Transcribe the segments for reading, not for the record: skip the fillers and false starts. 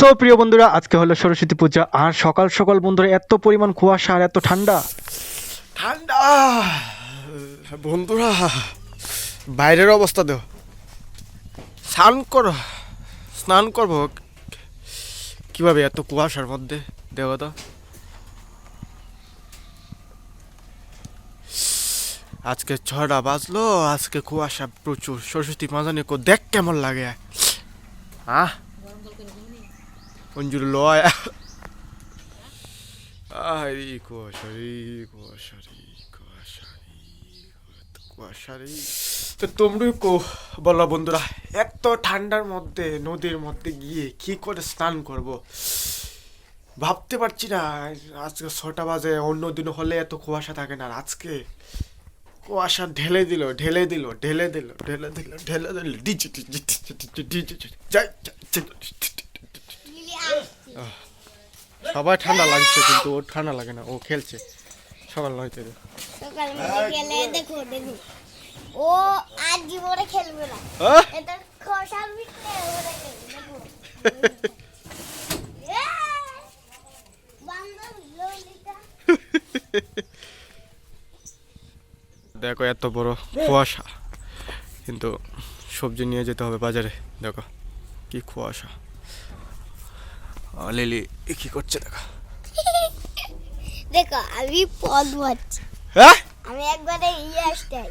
So প্রিয় বন্ধুরা, আজকে হলো সরস্বতী পূজা আর সকাল সকাল বন্ধুরা এত পরিমাণ কুয়াশা আর এত ঠান্ডা ঠান্ডা বন্ধুরা, বাইরের অবস্থা দেও। স্নান করবো কিভাবে এত কুয়াশার মধ্যে? দেখো তো, আজকে 6টা বাজলো, আজকে কুয়াশা প্রচুর। সরস্বতী মাজানি কো দেখ কেমন লাগে। অঞ্জুর লয় কুয়াশা রে। তো তোমরা বলো বন্ধুরা, এত ঠান্ডার মধ্যে নদীর মধ্যে গিয়ে কি করে স্নান করব ভাবতে পারছি না। আজকে 6টা বাজে, অন্য দিন হলে এত কুয়াশা থাকে না। আর আজকে কুয়াশা ঢেলে দিল। সবাই ঠান্ডা লাগছে, কিন্তু ওর ঠান্ডা লাগে না, ও খেলছে সকাল নয়তে। দেখো ও আজ জীবনে খেলবে না। এটা খসার ভিতরে ওরে দেখো। বান্দর ললিতা। দেখো এত বড় কুয়াশা, কিন্তু সবজি নিয়ে যেতে হবে বাজারে। দেখো কি কুয়াশা। লিলি কি করছে দেখো। দেখো আমি পদ মারছি। হ্যাঁ, আমি একবারে আসতাই।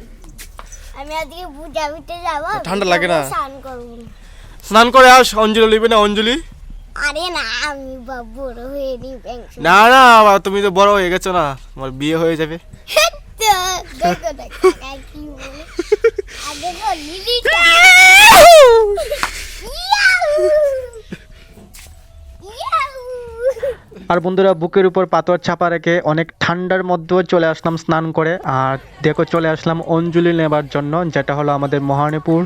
আমি আজকে পূজা দিতে যাব। ঠান্ডা লাগে না? স্নান করব না। স্নান করে আস। অঞ্জলি লিবে না? অঞ্জলি আরে না, আমি বড় হয়ে নি ব্যাংক। না না, তুমি তো বড় হয়ে গেছো না, তোমার বিয়ে হয়ে যাবে। দেখো দেখো কি বলে। আগে তো লিলিটা। আর বন্ধুরা বুকের উপর পাথর চাপা রেখে অনেক ঠান্ডার মধ্যেও চলে আসলাম স্নান করে। আর দেখো চলে আসলাম অঞ্জলি নেবার জন্য, যেটা হলো আমাদের মহারানীপুর,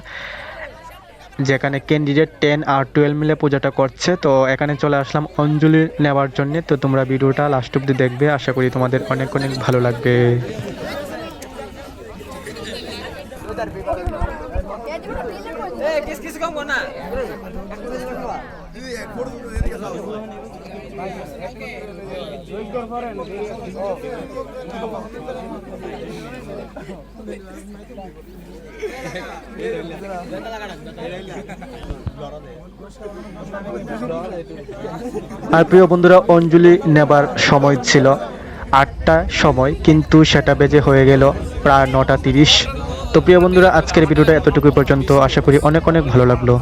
যেখানে ক্যান্ডিডেট 10 আর 12 মিলে পূজাটা করছে। তো এখানে চলে আসলাম অঞ্জলি নেবার জন্য। তো তোমরা ভিডিওটা লাস্ট অব্দি দেখবে, আশা করি তোমাদের অনেক অনেক ভালো লাগবে। আর প্রিয় বন্ধুরা, অঞ্জলি নেবার সময় ছিল 8টার সময়, কিন্তু সেটা বেজে হয়ে গেল প্রায় 9টা 30। তো প্রিয় বন্ধুরা, আজকের ভিডিওটা এতটুকুই পর্যন্ত। আশা করি অনেক অনেক ভালো লাগলো।